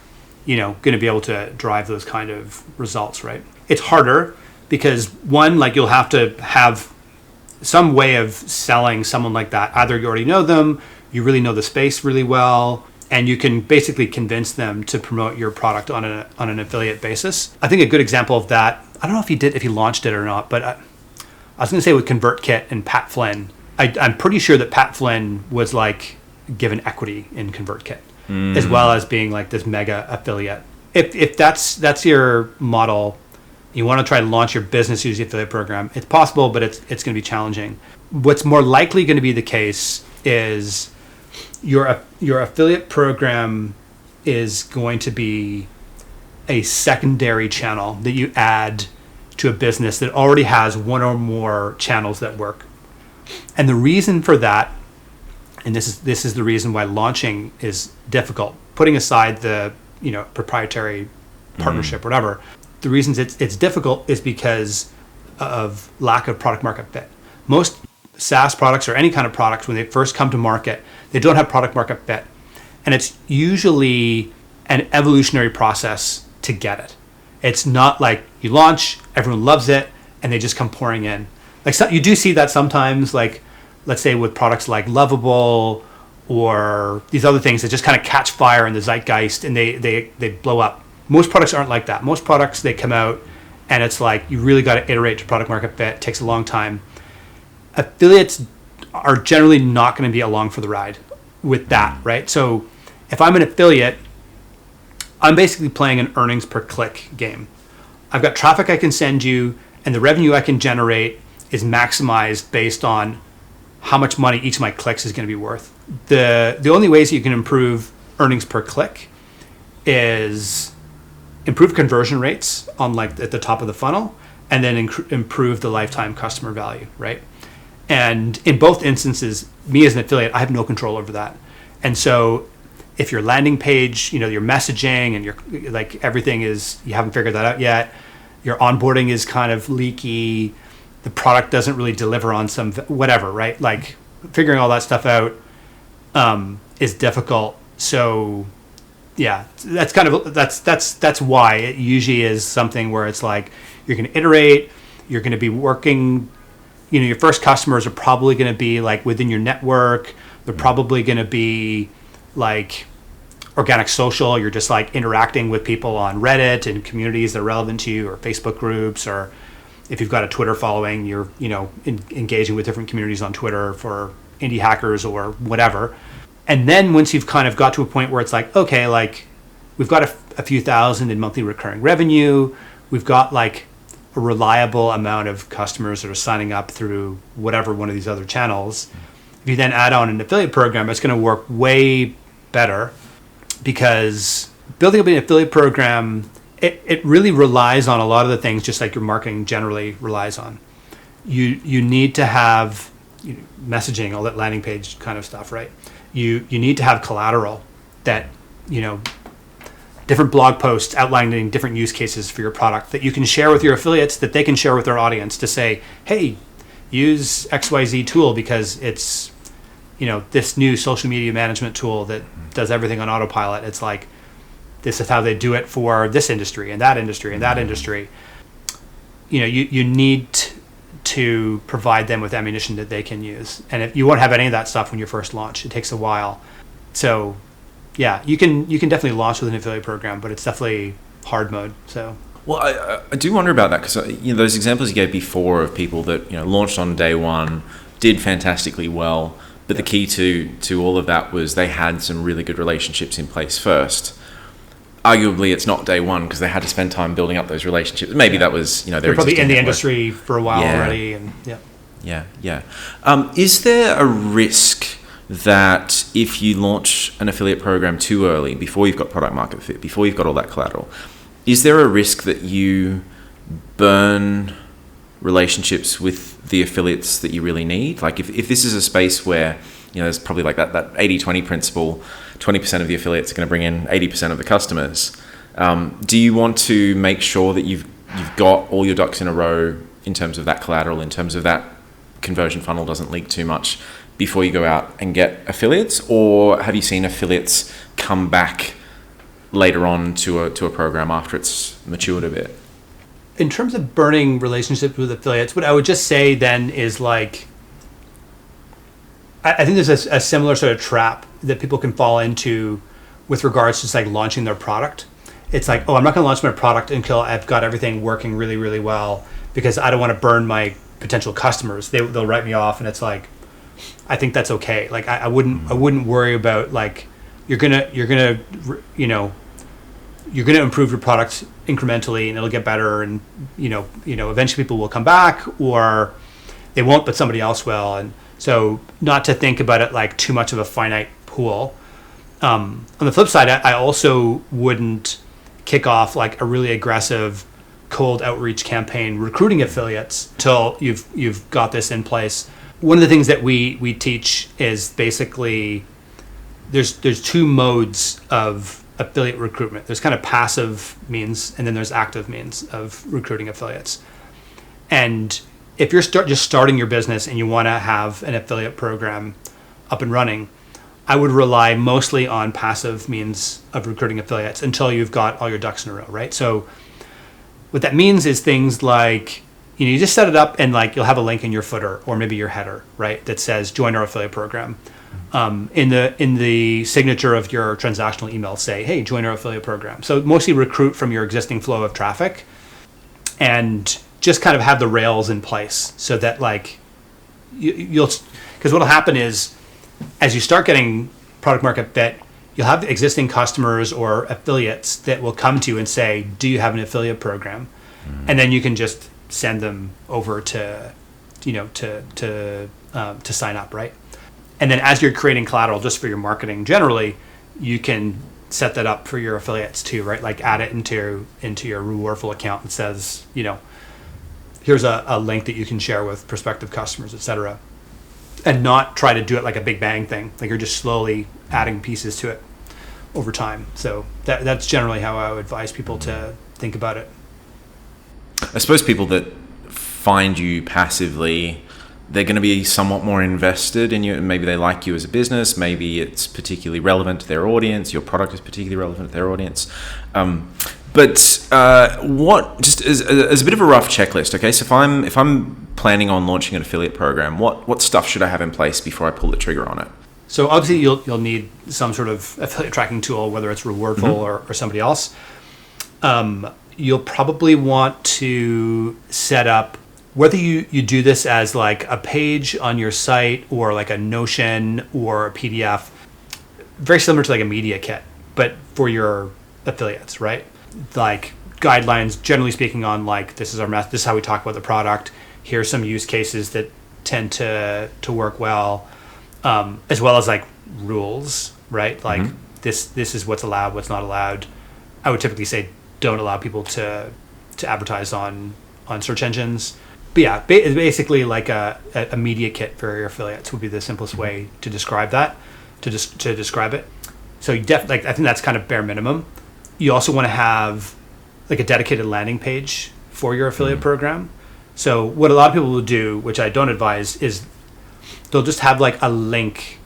going to be able to drive those kind of results, right? It's harder because one, like you'll have to have some way of selling someone like that. Either you already know them, you really know the space really well, and you can basically convince them to promote your product on an affiliate basis. I think a good example of that, I don't know if he launched it or not, but I was going to say with ConvertKit and Pat Flynn, I'm pretty sure that Pat Flynn was like given equity in ConvertKit, as well as being like this mega affiliate. If that's your model, you want to try to launch your business using the affiliate program, it's possible, but it's going to be challenging. What's more likely going to be the case is your affiliate program is going to be a secondary channel that you add to a business that already has one or more channels that work. And the reason for that, and this is the reason why launching is difficult, putting aside the proprietary partnership, whatever, the reasons it's difficult is because of lack of product market fit. Most SaaS products or any kind of product, when they first come to market, they don't have product market fit. And it's usually an evolutionary process to get it. It's not like you launch, everyone loves it, and they just come pouring in. Like you do see that sometimes, like let's say with products like Lovable or these other things that just kind of catch fire in the zeitgeist and they blow up. Most products aren't like that. Most products, they come out and it's like you really got to iterate to product market fit. It takes a long time. Affiliates are generally not going to be along for the ride with that, right? So if I'm an affiliate, I'm basically playing an earnings per click game. I've got traffic I can send you, and the revenue I can generate is maximized based on how much money each of my clicks is going to be worth. The only ways that you can improve earnings per click is improve conversion rates on like at the top of the funnel, and then improve the lifetime customer value, right? And in both instances, me as an affiliate, I have no control over that. And so if your landing page, your messaging and your like everything is, you haven't figured that out yet, your onboarding is kind of leaky, the product doesn't really deliver on some whatever, right? Like figuring all that stuff out is difficult. So yeah, that's why it usually is something where it's like you're going to iterate, you're going to be working, your first customers are probably going to be like within your network. They're probably going to be like organic social. You're just like interacting with people on Reddit and communities that are relevant to you, or Facebook groups, or if you've got a Twitter following, you're engaging with different communities on Twitter for indie hackers or whatever. And then once you've kind of got to a point where it's like, okay, like we've got a few thousand in monthly recurring revenue, we've got like a reliable amount of customers that are signing up through whatever one of these other channels. If you then add on an affiliate program, it's going to work way better, because building up an affiliate program, it really relies on a lot of the things just like your marketing generally relies on. You need to have messaging, all that landing page kind of stuff, right? You need to have collateral that, different blog posts outlining different use cases for your product that you can share with your affiliates, that they can share with their audience to say, hey, use XYZ tool because it's, this new social media management tool that does everything on autopilot. It's like, this is how they do it for this industry and that industry and that industry. You need to provide them with ammunition that they can use. And if you won't have any of that stuff when you first launch, it takes a while. So yeah, you can definitely launch with an affiliate program, but it's definitely hard mode. So well, I do wonder about that, because those examples you gave before of people that launched on day one, did fantastically well, but the key to all of that was they had some really good relationships in place first. Arguably, it's not day one because they had to spend time building up those relationships. Maybe that was they're probably in the industry for a while already, and Is there a risk that if you launch an affiliate program too early, before you've got product market fit, before you've got all that collateral, is there a risk that you burn relationships with the affiliates that you really need? Like if this is a space where there's probably like that 80-20 principle, 20% of the affiliates are going to bring in 80% of the customers. Do you want to make sure that you've got all your ducks in a row in terms of that collateral, in terms of that conversion funnel doesn't leak too much before you go out and get affiliates? Or have you seen affiliates come back later on to a program after it's matured a bit? In terms of burning relationships with affiliates, what I would just say then is like, I think there's a similar sort of trap that people can fall into with regards to like launching their product. It's like, oh, I'm not going to launch my product until I've got everything working really, really well, because I don't want to burn my potential customers. They'll write me off, and it's like, I think that's okay. Like I wouldn't worry about like you're gonna improve your product incrementally, and it'll get better, and eventually people will come back, or they won't, but somebody else will. And so not to think about it like too much of a finite pool. On the flip side, I also wouldn't kick off like a really aggressive cold outreach campaign recruiting affiliates till you've got this in place. One of the things that we teach is basically there's two modes of affiliate recruitment. There's kind of passive means, and then there's active means of recruiting affiliates. And if you're just starting your business and you want to have an affiliate program up and running, I would rely mostly on passive means of recruiting affiliates until you've got all your ducks in a row, right? So what that means is things like, you just set it up and like you'll have a link in your footer or maybe your header, right, that says join our affiliate program. In the signature of your transactional email, say, hey, join our affiliate program. So mostly recruit from your existing flow of traffic and just kind of have the rails in place so that like you'll, because what'll happen is as you start getting product market fit, you'll have existing customers or affiliates that will come to you and say, do you have an affiliate program? And then you can just send them over to to sign up, right? And then as you're creating collateral just for your marketing generally, you can set that up for your affiliates too, right? Like add it into your Rewardful account and says, here's a link that you can share with prospective customers, etc. And not try to do it like a big bang thing. Like you're just slowly adding pieces to it over time. So that's generally how I would advise people to think about it. I suppose people that find you passively, they're going to be somewhat more invested in you. Maybe they like you as a business. Maybe it's particularly relevant to their audience. Your product is particularly relevant to their audience. But what, just as a bit of a rough checklist, okay? So if I'm planning on launching an affiliate program, what stuff should I have in place before I pull the trigger on it? So obviously you'll need some sort of affiliate tracking tool, whether it's Rewardful or somebody else. You'll probably want to set up, whether you do this as like a page on your site or like a Notion or a PDF, very similar to like a media kit, but for your affiliates, right? Like guidelines, generally speaking, on like, this is our this is how we talk about the product. Here's some use cases that tend to work well, as well as like rules, right? Like this is what's allowed, what's not allowed. I would typically say don't allow people to advertise on search engines. But yeah, basically like a media kit for your affiliates would be the simplest way to describe that, to describe it. So I think that's kind of bare minimum. You also want to have like a dedicated landing page for your affiliate program. So what a lot of people will do, which I don't advise, is they'll just have like a link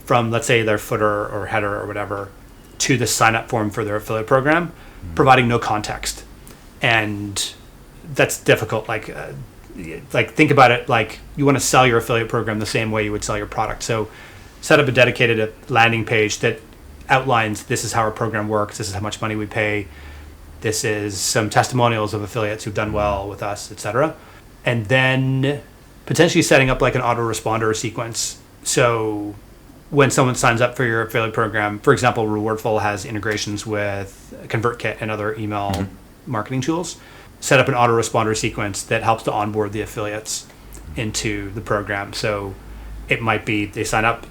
from, let's say, their footer or header or whatever to the sign up form for their affiliate program, providing no context. And that's difficult. Like think about it like you want to sell your affiliate program the same way you would sell your product. So set up a dedicated landing page that outlines, this is how our program works, this is how much money we pay, this is some testimonials of affiliates who've done well with us, etc. And then potentially setting up like an autoresponder sequence. So when someone signs up for your affiliate program, for example, Rewardful has integrations with ConvertKit and other email marketing tools, set up an autoresponder sequence that helps to onboard the affiliates into the program. So it might be they sign up,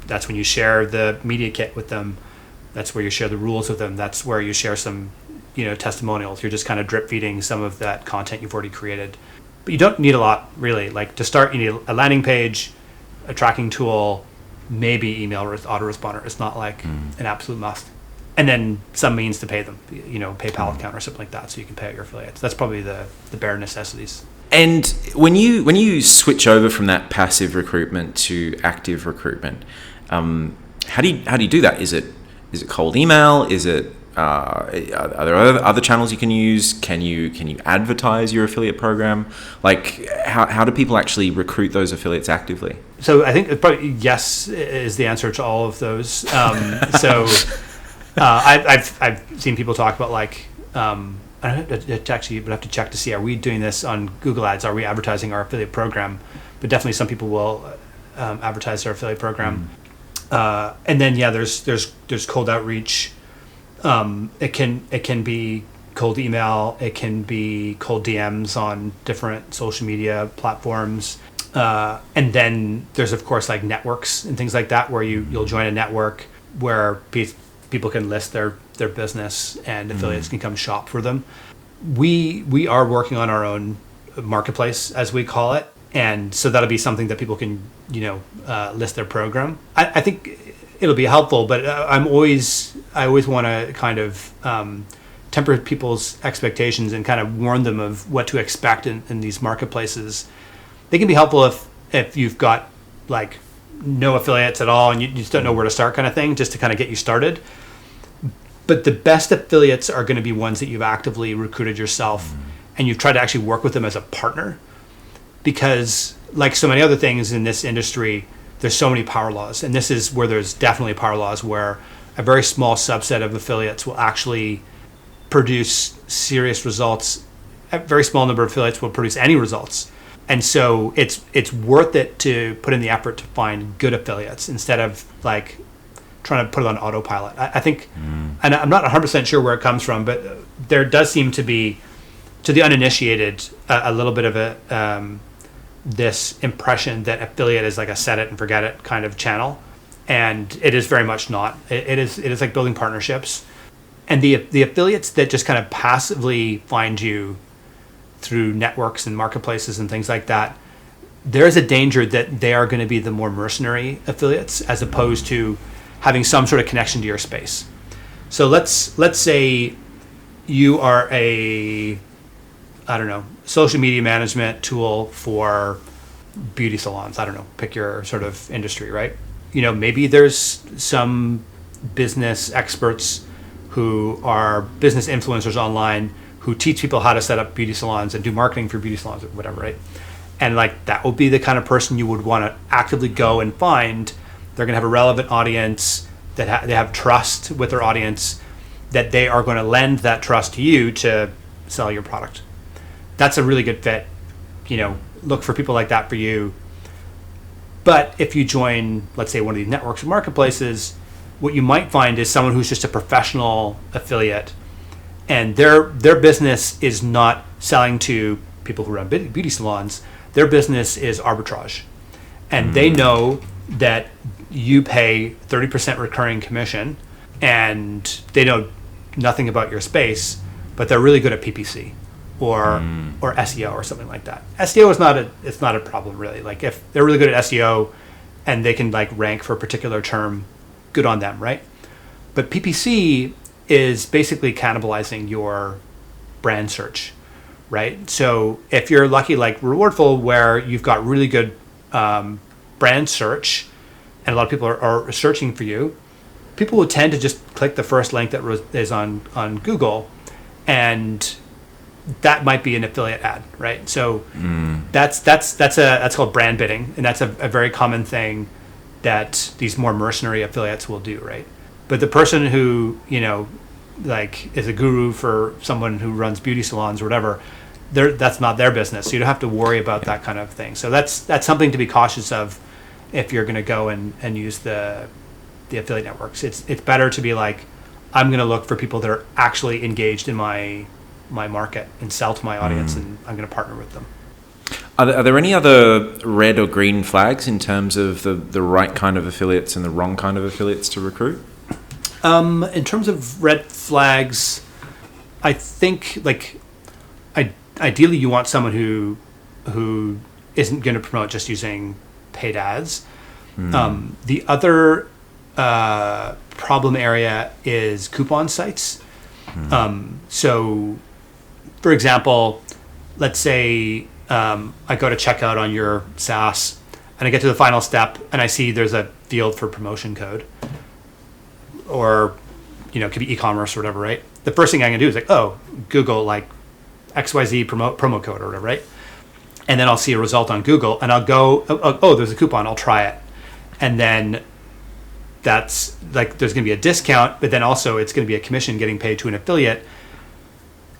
that's when you share the media kit with them. That's where you share the rules with them. That's where you share some, testimonials. You're just kind of drip feeding some of that content you've already created. But you don't need a lot, really. Like to start, you need a landing page, a tracking tool, maybe email autoresponder. It's not like an absolute must. And then some means to pay them, PayPal account or something like that, so you can pay out your affiliates. That's probably the bare necessities. And when you switch over from that passive recruitment to active recruitment, how do you do that? Is it cold email? Is it are there other channels you can use? Can you advertise your affiliate program? Like how do people actually recruit those affiliates actively? So I think probably yes is the answer to all of those. I've seen people talk about like I would have to check to see, are we doing this on Google Ads? Are we advertising our affiliate program? But definitely some people will advertise their affiliate program. And then there's cold outreach. It can be cold email. It can be cold DMs on different social media platforms. And then there's of course like networks and things like that where you'll join a network where people can list their business and affiliates can come shop for them. We are working on our own marketplace, as we call it, and so that'll be something that people can list their program. I think it'll be helpful, but I always want to kind of temper people's expectations and kind of warn them of what to expect in these marketplaces. They can be helpful if you've got like no affiliates at all and you just don't know where to start, kind of thing, just to kind of get you started. But the best affiliates are going to be ones that you've actively recruited yourself and you've tried to actually work with them as a partner, because like so many other things in this industry, there's so many power laws, and this is where there's definitely power laws where a very small subset of affiliates will actually produce serious results. A very small number of affiliates will produce any results. And so it's worth it to put in the effort to find good affiliates instead of like trying to put it on autopilot. I think, and I'm not 100% sure where it comes from, but there does seem to be, to the uninitiated, a little bit of this impression that affiliate is like a set it and forget it kind of channel, and it is very much not. It is like building partnerships, and the affiliates that just kind of passively find you through networks and marketplaces and things like that, there is a danger that they are going to be the more mercenary affiliates as opposed to having some sort of connection to your space. So let's say you are a, I don't know, social media management tool for beauty salons. I don't know, pick your sort of industry, right? You know, maybe there's some business experts who are business influencers online who teach people how to set up beauty salons and do marketing for beauty salons or whatever, right? And like that would be the kind of person you would want to actively go and find. They're going to have a relevant audience, that they have trust with their audience, that they are going to lend that trust to you to sell your product. That's a really good fit. You know, look for people like that for you. But if you join, let's say, one of these networks or marketplaces, what you might find is someone who's just a professional affiliate, and their business is not selling to people who run beauty salons. Their business is arbitrage. And they know that you pay 30% recurring commission, and they know nothing about your space, but they're really good at PPC or SEO or something like that. SEO is not a problem really. Like if they're really good at SEO and they can like rank for a particular term, good on them, right? But PPC is basically cannibalizing your brand search, right? So if you're lucky like Rewardful, where you've got really good brand search and a lot of people are searching for you, people will tend to just click the first link that is on Google, and that might be an affiliate ad, right? So that's called brand bidding, and that's a very common thing that these more mercenary affiliates will do, right? But the person who, you know, like is a guru for someone who runs beauty salons or whatever, that's not their business. So you don't have to worry about that kind of thing. So that's something to be cautious of if you're going to go and use the affiliate networks. It's better to be like, I'm going to look for people that are actually engaged in my market and sell to my audience, and I'm going to partner with them. Are there any other red or green flags in terms of the right kind of affiliates and the wrong kind of affiliates to recruit? In terms of red flags, I think like ideally you want someone who isn't going to promote just using paid ads. The other problem area is coupon sites. So, for example, let's say I go to checkout on your SaaS, and I get to the final step, and I see there's a field for promotion code, or you know, it could be e-commerce or whatever, right? The first thing I'm gonna do is like, oh, Google like XYZ promo code or whatever, right? And then I'll see a result on Google, and I'll go, oh, there's a coupon, I'll try it, and then that's like there's going to be a discount, but then also it's going to be a commission getting paid to an affiliate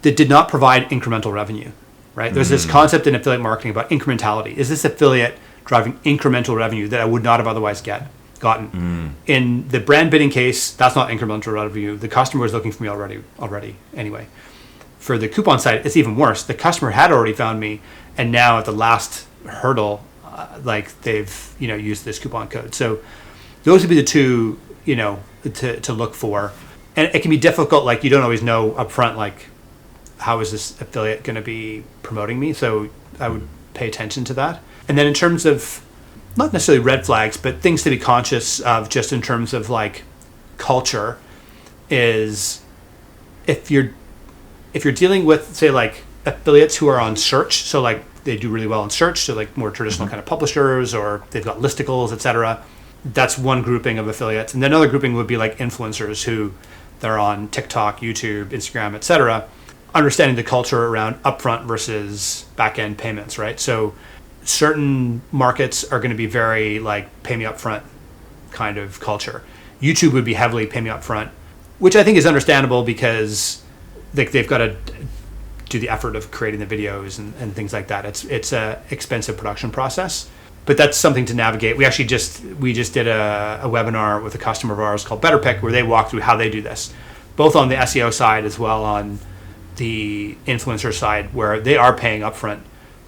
that did not provide incremental revenue, right? There's this concept in affiliate marketing about incrementality. Is this affiliate driving incremental revenue that I would not have otherwise gotten? In the brand bidding case, that's not incremental revenue. The customer was looking for me already anyway. For the coupon side, it's even worse. The customer had already found me, and now at the last hurdle, like they've used this coupon code. So those would be the two, to look for. And it can be difficult, like you don't always know upfront, like how is this affiliate going to be promoting me? So I would pay attention to that. And then in terms of, not necessarily red flags, but things to be conscious of just in terms of like culture, is if you're dealing with, say, like affiliates who are on search, so like they do really well in search, so like more traditional kind of publishers, or they've got listicles, etc. That's one grouping of affiliates. And then another grouping would be like influencers who they're on TikTok, YouTube, Instagram, etc. Understanding the culture around upfront versus back-end payments, right? So certain markets are going to be very like pay me upfront kind of culture. YouTube would be heavily pay me upfront, which I think is understandable because they've got to do the effort of creating the videos and things like that. It's a expensive production process. But that's something to navigate. We just did a webinar with a customer of ours called Better Pick, where they walk through how they do this, both on the SEO side as well on the influencer side, where they are paying upfront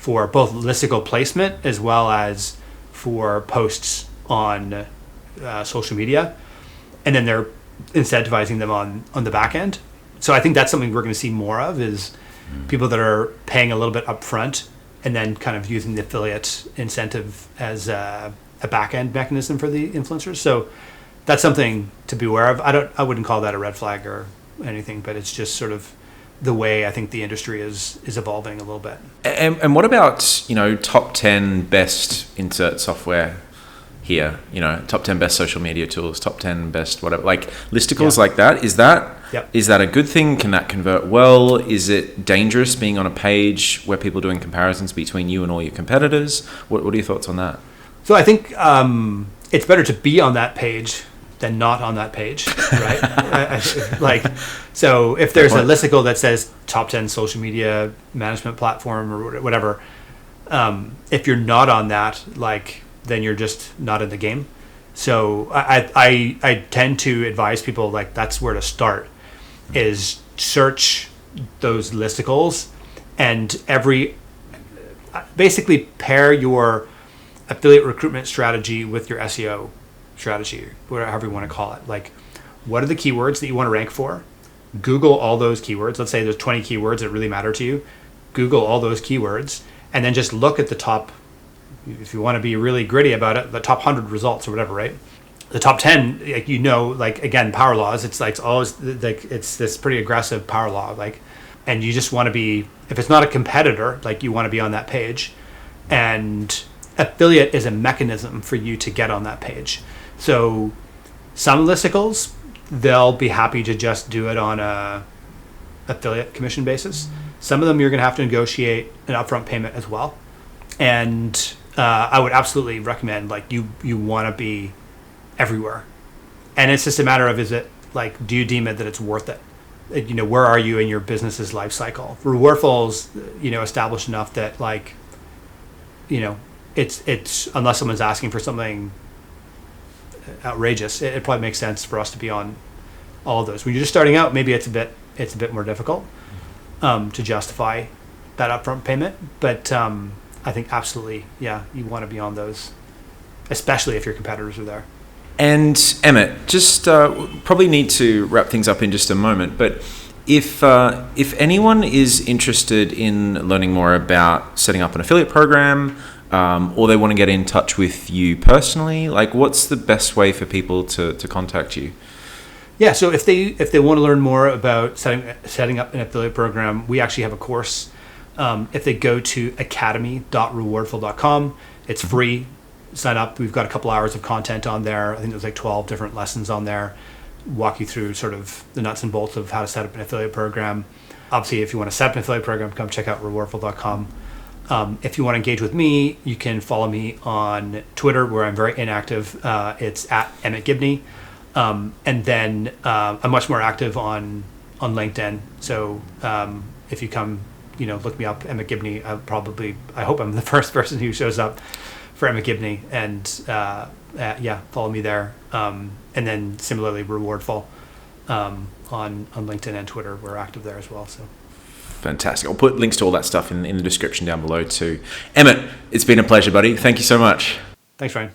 for both listicle placement as well as for posts on social media, and then they're incentivizing them on the back end. So I think that's something we're going to see more of, is people that are paying a little bit upfront and then kind of using the affiliate incentive as a back end mechanism for the influencers. So that's something to be aware of. I wouldn't call that a red flag or anything, but it's just sort of the way I think the industry is evolving a little bit. And what about, top 10 best insert software here? Top 10 best social media tools, top 10 best whatever, like listicles like that. Is that a good thing? Can that convert well? Is it dangerous being on a page where people are doing comparisons between you and all your competitors? What are your thoughts on that? So I think it's better to be on that page than not on that page, right? So if there's a listicle that says top 10 social media management platform or whatever, if you're not on that, then you're just not in the game. So I tend to advise people, that's where to start, is search those listicles and basically pair your affiliate recruitment strategy with your SEO strategy, whatever you want to call it. What are the keywords that you want to rank for? Google all those keywords. Let's say there's 20 keywords that really matter to you. Google all those keywords and then just look at the top, if you want to be really gritty about it, the top 100 results or whatever, right? The top 10, again, power laws, it's always it's this pretty aggressive power law, and you just want to be, if it's not a competitor, you want to be on that page. And affiliate is a mechanism for you to get on that page. So some listicles, they'll be happy to just do it on a affiliate commission basis. Some of them you're going to have to negotiate an upfront payment as well. And I would absolutely recommend, you want to be everywhere. And it's just a matter of, do you deem it that it's worth it? Where are you in your business's life cycle? Rewardful's, established enough that it's unless someone's asking for something outrageous, it probably makes sense for us to be on all of those. When you're just starting out, maybe it's a bit more difficult to justify that upfront payment, but I think absolutely, you want to be on those, especially if your competitors are there. And Emmet, just probably need to wrap things up in just a moment, but if anyone is interested in learning more about setting up an affiliate program, or they want to get in touch with you personally, what's the best way for people to contact you? Yeah, so if they want to learn more about setting up an affiliate program, we actually have a course. If they go to academy.rewardful.com, it's free. Sign up. We've got a couple hours of content on there. I think there's 12 different lessons on there. Walk you through sort of the nuts and bolts of how to set up an affiliate program. Obviously, if you want to set up an affiliate program, come check out rewardful.com. If you want to engage with me, you can follow me on Twitter, where I'm very inactive. It's at Emmet Gibney. And then I'm much more active on LinkedIn. So if you come, look me up, Emmet Gibney, I hope I'm the first person who shows up for Emmet Gibney, and follow me there. And then similarly, Rewardful on LinkedIn and Twitter, we're active there as well. So. Fantastic. I'll put links to all that stuff in the description down below too. Emmet, it's been a pleasure, buddy. Thank you so much. Thanks, Ryan.